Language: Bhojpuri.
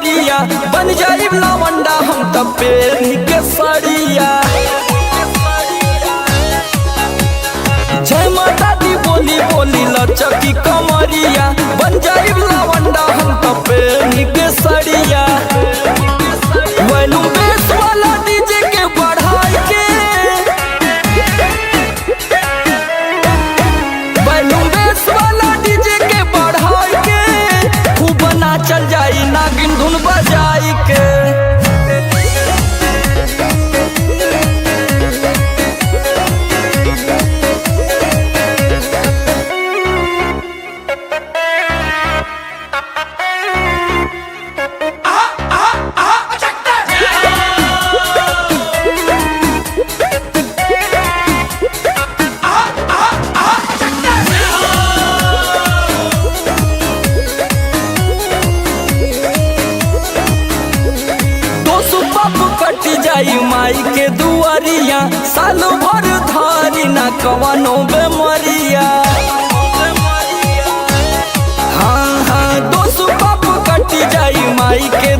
कमरिया बन जाई लवंडा हम तब पेनी के सड़िया। जय माता दी बोली बोली लचकी कमरिया बन जाई लवंडा हम तब पेनी के सड़िया। वैलूम बेस वाला डीजे के बढ़ाई के, वैलूम बेस वाला डीजे के बढ़ाई के खूब नाचल जाई नागिन धुन बजाई के। कट जाई माई के दुआरिया साल भर धारी ना कवनो बेमरिया। हाँ हाँ दोस्त बाप कट जाई माई के